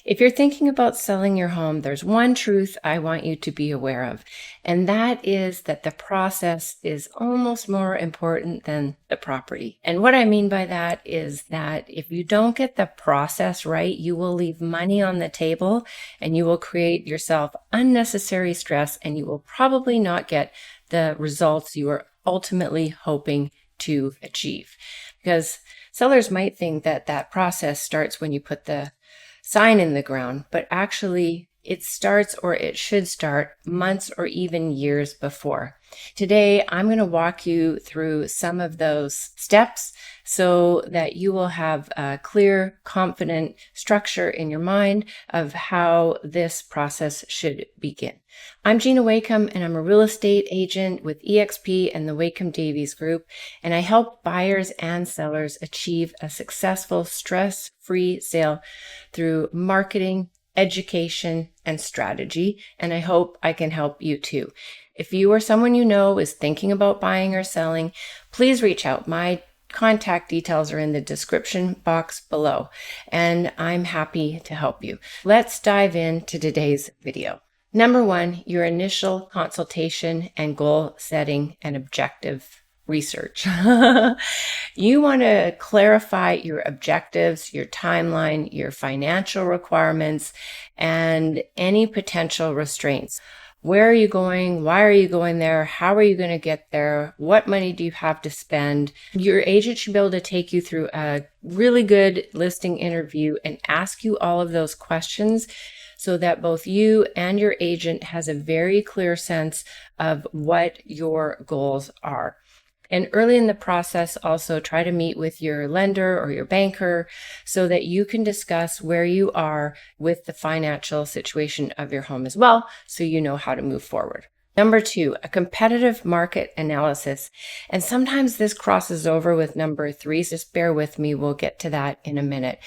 If you're thinking about selling your home, there's one truth I want you to be aware of, and that is that the process is almost more important than the property. And what I mean by that is that if you don't get the process right, you will leave money on the table and you will create yourself unnecessary stress, and you will probably not get the results you are ultimately hoping to achieve. Because sellers might think that that process starts when you put the sign in the ground, but actually it starts, or it should start, months or even years before. Today, I'm going to walk you through some of those steps so that you will have a clear, confident structure in your mind of how this process should begin. I'm Gina Wakeham, and I'm a real estate agent with eXp and the Wakeham Davies Group, and I help buyers and sellers achieve a successful, stress-free sale through marketing, education, and strategy, and I hope I can help you too. If you or someone you know is thinking about buying or selling, please reach out. My contact details are in the description box below, and I'm happy to help you. Let's dive into today's video. Number one, your initial consultation and goal setting and objective research. You want to clarify your objectives, your timeline, your financial requirements, and any potential restraints. Where are you going? Why are you going there? How are you going to get there? What money do you have to spend? Your agent should be able to take you through a really good listing interview and ask you all of those questions so that both you and your agent has a very clear sense of what your goals are. And early in the process, also try to meet with your lender or your banker so that you can discuss where you are with the financial situation of your home as well, so you know how to move forward. Number two, a competitive market analysis. And sometimes this crosses over with number three, so just bear with me, we'll get to that in a minute.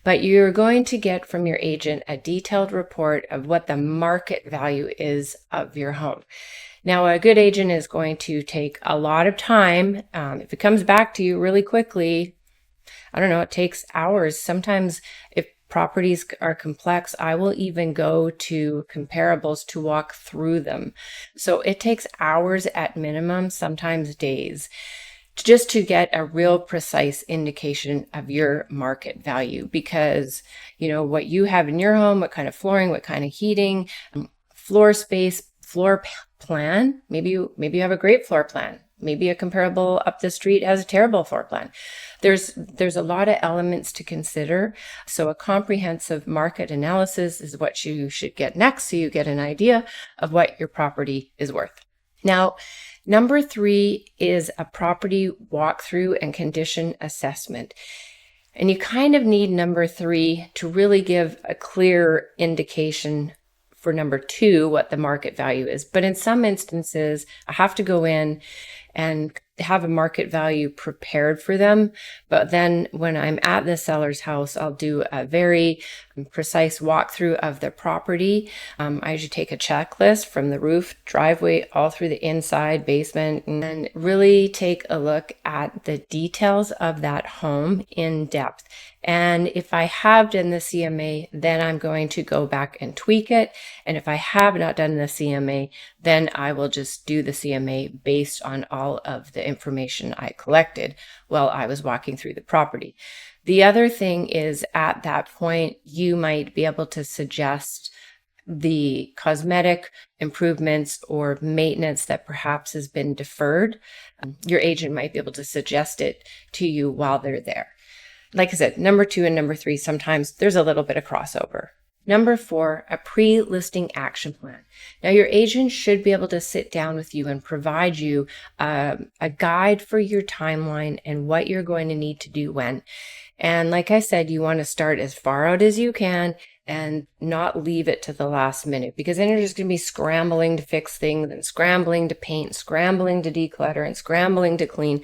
But you're going to get from your agent a detailed report of what the market value is of your home. Now, a good agent is going to take a lot of time. If it comes back to you really quickly, I don't know, it takes hours. Sometimes if properties are complex, I will even go to comparables to walk through them. So it takes hours at minimum, sometimes days, just to get a real precise indication of your market value. Because, you know, what you have in your home, what kind of flooring, what kind of heating, floor space, floor plan. Maybe you have a great floor plan. Maybe a comparable up the street has a terrible floor plan. There's a lot of elements to consider. So a comprehensive market analysis is what you should get next, so you get an idea of what your property is worth. Now, number three is a property walkthrough and condition assessment. And you kind of need number three to really give a clear indication for number two, what the market value is. But in some instances, I have to go in and have a market value prepared for them. But then when I'm at the seller's house, I'll do a very precise walkthrough of the property. I usually take a checklist from the roof, driveway, all through the inside, basement, and then really take a look at the details of that home in depth. And if I have done the CMA, then I'm going to go back and tweak it. And if I have not done the CMA, then I will just do the CMA based on all of the information I collected while I was walking through the property. The other thing is, at that point, you might be able to suggest the cosmetic improvements or maintenance that perhaps has been deferred. Your agent might be able to suggest it to you while they're there. Like I said, number two and number three, sometimes there's a little bit of crossover. Number four, a pre-listing action plan. Now, your agent should be able to sit down with you and provide you a guide for your timeline and what you're going to need to do when. And like I said, you want to start as far out as you can and not leave it to the last minute, because then you're just going to be scrambling to fix things and scrambling to paint, scrambling to declutter, and scrambling to clean.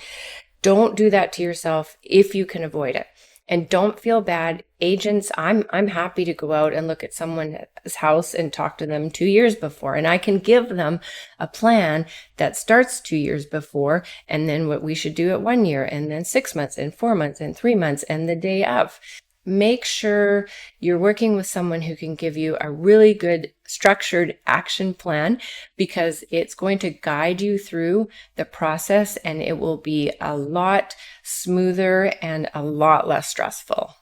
Don't do that to yourself if you can avoid it. And don't feel bad. Agents, I'm happy to go out and look at someone's house and talk to them 2 years before. And I can give them a plan that starts 2 years before, and then what we should do at 1 year, and then 6 months, and 4 months, and 3 months, and the day of. make sure you're working with someone who can give you a really good structured action plan, because it's going to guide you through the process and it will be a lot smoother and a lot less stressful.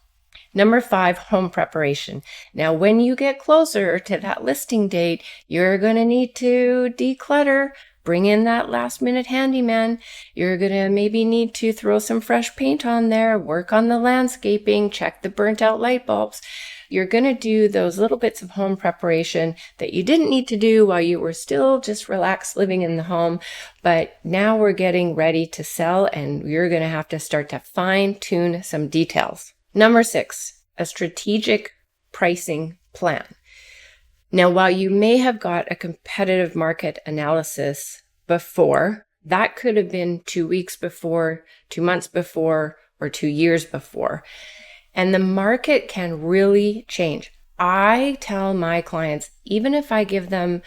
Number 5, home preparation. Now, when you get closer to that listing date, you're going to need to declutter, bring in that last minute handyman. You're going to maybe need to throw some fresh paint on there, work on the landscaping, check the burnt out light bulbs. You're going to do those little bits of home preparation that you didn't need to do while you were still just relaxed living in the home. But now we're getting ready to sell, and you're going to have to start to fine tune some details. Number 6, a strategic pricing plan. Now, while you may have got a competitive market analysis before, that could have been 2 weeks before, 2 months before, or 2 years before. And the market can really change. I tell my clients, even if I give them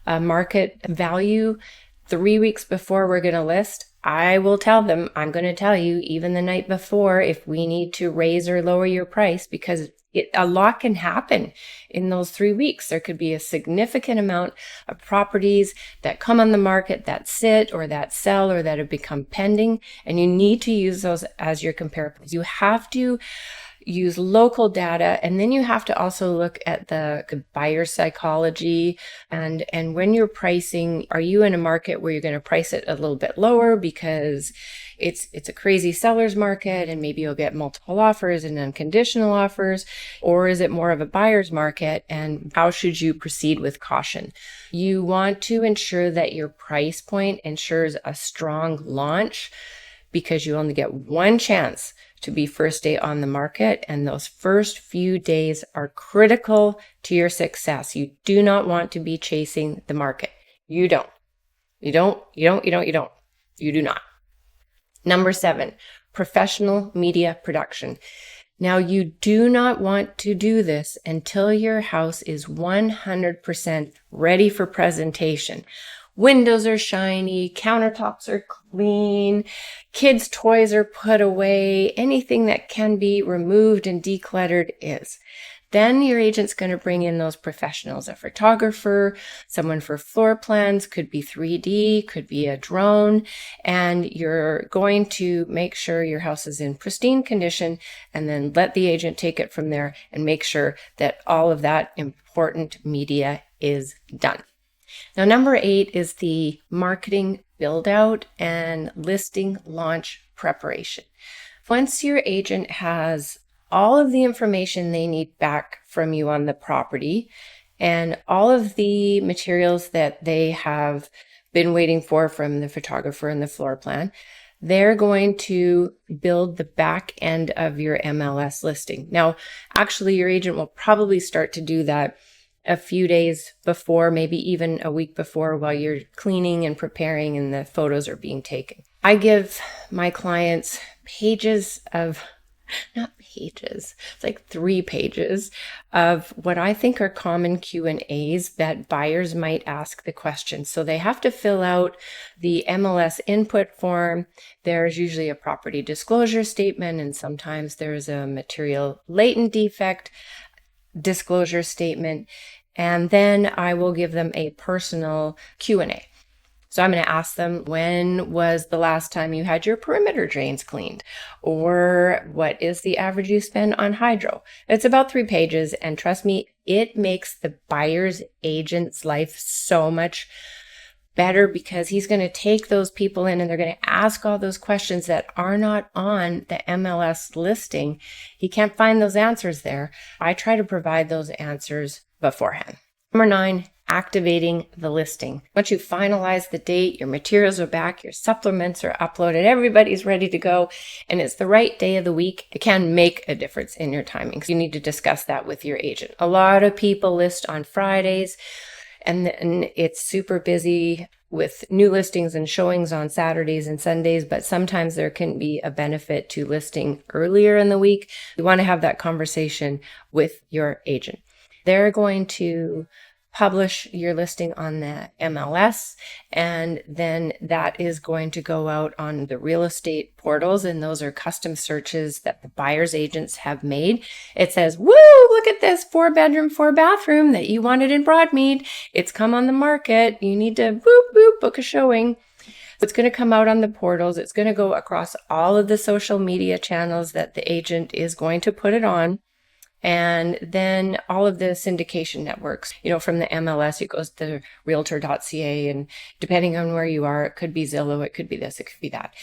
a market value 3 weeks before we're going to list, I will tell them, I'm going to tell you even the night before if we need to raise or lower your price, because a lot can happen in those 3 weeks. There could be a significant amount of properties that come on the market that sit or that sell or that have become pending, and you need to use those as your comparables. You have to use local data, and then you have to also look at the buyer psychology, and when you're pricing, are you in a market where you're going to price it a little bit lower because it's a crazy seller's market and maybe you'll get multiple offers and unconditional offers, or is it more of a buyer's market, and how should you proceed with caution? You want to ensure that your price point ensures a strong launch, because you only get one chance to be first day on the market, and those first few days are critical to your success. You do not want to be chasing the market. You do not. Number 7, professional media production. Now, you do not want to do this until your house is 100% ready for presentation. Windows are shiny, countertops are clean, kids' toys are put away, anything that can be removed and decluttered is. Then your agent's going to bring in those professionals, a photographer, someone for floor plans, could be 3D, could be a drone, and you're going to make sure your house is in pristine condition, and then let the agent take it from there and make sure that all of that important media is done. Now, number 8 is the marketing build out and listing launch preparation. Once your agent has all of the information they need back from you on the property and all of the materials that they have been waiting for from the photographer and the floor plan, they're going to build the back end of your MLS listing. Now, actually, your agent will probably start to do that a few days before, maybe even a week before, while you're cleaning and preparing and the photos are being taken. I give my clients it's like 3 pages of what I think are common Q&As that buyers might ask the question. So they have to fill out the MLS input form. There's usually a property disclosure statement, and sometimes there's a material latent defect disclosure statement, and then I will give them a personal Q&A. So I'm going to ask them, when was the last time you had your perimeter drains cleaned? Or what is the average you spend on hydro? It's about 3 pages, and trust me, it makes the buyer's agent's life so much better, because he's going to take those people in and they're going to ask all those questions that are not on the MLS listing. He can't find those answers there. I try to provide those answers beforehand. Number 9, activating the listing. Once you finalize the date, your materials are back, your supplements are uploaded, everybody's ready to go, and it's the right day of the week, it can make a difference in your timing. So you need to discuss that with your agent. A lot of people list on Fridays, and then it's super busy with new listings and showings on Saturdays and Sundays, but sometimes there can be a benefit to listing earlier in the week. You want to have that conversation with your agent. They're going to publish your listing on the MLS, and then that is going to go out on the real estate portals, and those are custom searches that the buyer's agents have made. It says, woo, look at this 4-bedroom, 4-bathroom that you wanted in Broadmead. It's come on the market. You need to book a showing. It's going to come out on the portals. It's going to go across all of the social media channels that the agent is going to put it on. And then all of the syndication networks, from the MLS, it goes to realtor.ca. And depending on where you are, it could be Zillow, it could be this, it could be that.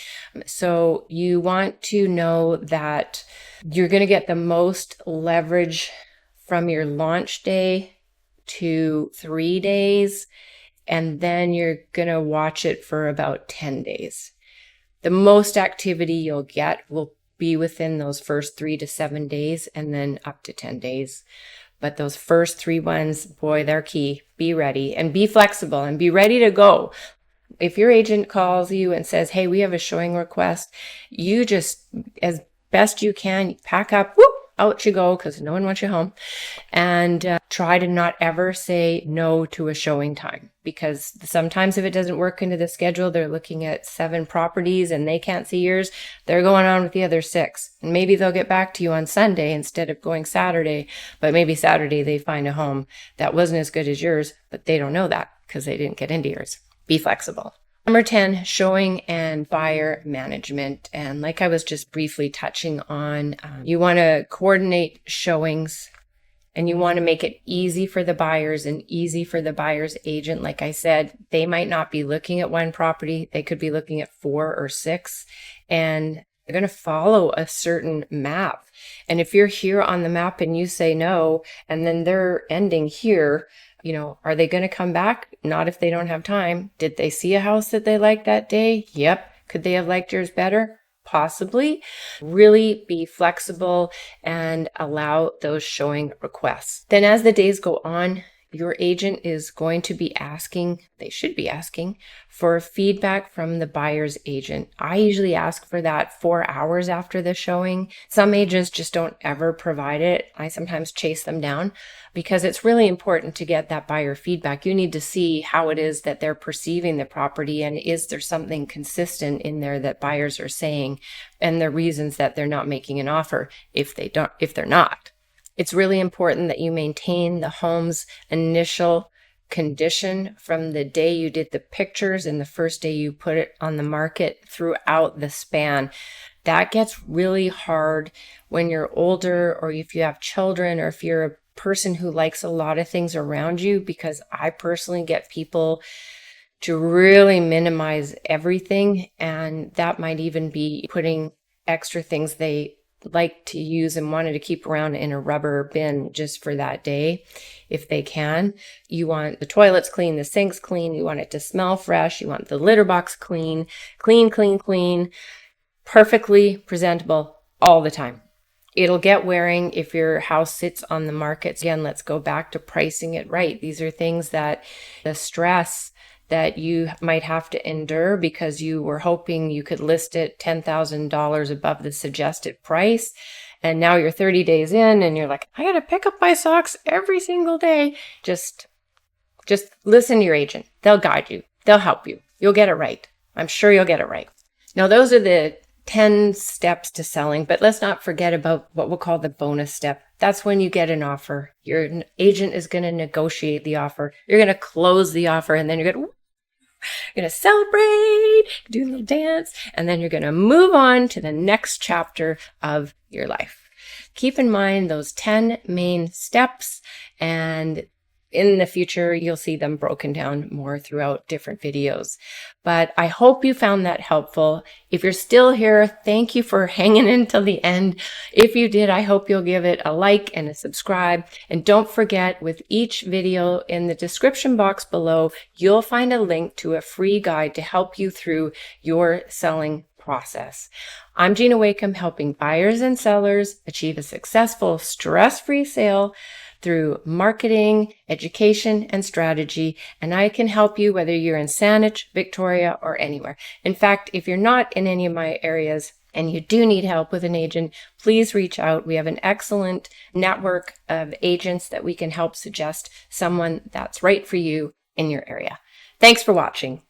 So you want to know that you're going to get the most leverage from your launch day to 3 days. And then you're going to watch it for about 10 days. The most activity you'll get will be within those first 3 to 7 days, and then up to 10 days. But those first 3 ones, boy, they're key. Be ready and be flexible and be ready to go. If your agent calls you and says, hey, we have a showing request, you just, as best you can, pack up, whoop, out you go, because no one wants you home. And try to not ever say no to a showing time, because sometimes if it doesn't work into the schedule, they're looking at 7 properties and they can't see yours. They're going on with the other 6. And maybe they'll get back to you on Sunday instead of going Saturday. But maybe Saturday they find a home that wasn't as good as yours, but they don't know that because they didn't get into yours. Be flexible. Number 10, showing and buyer management. And like I was just briefly touching on, you want to coordinate showings, and you want to make it easy for the buyers and easy for the buyer's agent. Like I said, they might not be looking at 1 property. They could be looking at 4 or 6, and they're going to follow a certain map. And if you're here on the map and you say no, and then they're ending here, are they going to come back? Not if they don't have time. Did they see a house that they liked that day? Yep. Could they have liked yours better? Possibly. Really be flexible and allow those showing requests. Then as the days go on, your agent is going to be asking, they should be asking, for feedback from the buyer's agent. I usually ask for that 4 hours after the showing. Some agents just don't ever provide it. I sometimes chase them down because it's really important to get that buyer feedback. You need to see how it is that they're perceiving the property, and is there something consistent in there that buyers are saying, and the reasons that they're not making an offer if they're not. It's really important that you maintain the home's initial condition from the day you did the pictures and the first day you put it on the market throughout the span. That gets really hard when you're older, or if you have children, or if you're a person who likes a lot of things around you, because I personally get people to really minimize everything, and that might even be putting extra things they like to use and wanted to keep around in a rubber bin just for that day, if they can. You want the toilets clean, the sinks clean, you want it to smell fresh, you want the litter box clean, perfectly presentable all the time. It'll get wearing if your house sits on the market. Again, let's go back to pricing it right. These are things that the stress that you might have to endure because you were hoping you could list it $10,000 above the suggested price. And now you're 30 days in and you're like, I got to pick up my socks every single day. Just listen to your agent. They'll guide you. They'll help you. You'll get it right. I'm sure you'll get it right. Now, those are the 10 steps to selling, but let's not forget about what we'll call the bonus step. That's when you get an offer. Your agent is going to negotiate the offer. You're going to close the offer, and then you're going to celebrate, do a little dance, and then you're going to move on to the next chapter of your life. Keep in mind those 10 main steps, and in the future, you'll see them broken down more throughout different videos. But I hope you found that helpful. If you're still here, thank you for hanging in till the end. If you did, I hope you'll give it a like and a subscribe. And don't forget, with each video in the description box below, you'll find a link to a free guide to help you through your selling process. I'm Gina Wakeham, helping buyers and sellers achieve a successful, stress-free sale through marketing, education, and strategy. And I can help you whether you're in Saanich, Victoria, or anywhere. In fact, if you're not in any of my areas and you do need help with an agent, please reach out. We have an excellent network of agents that we can help suggest someone that's right for you in your area. Thanks for watching.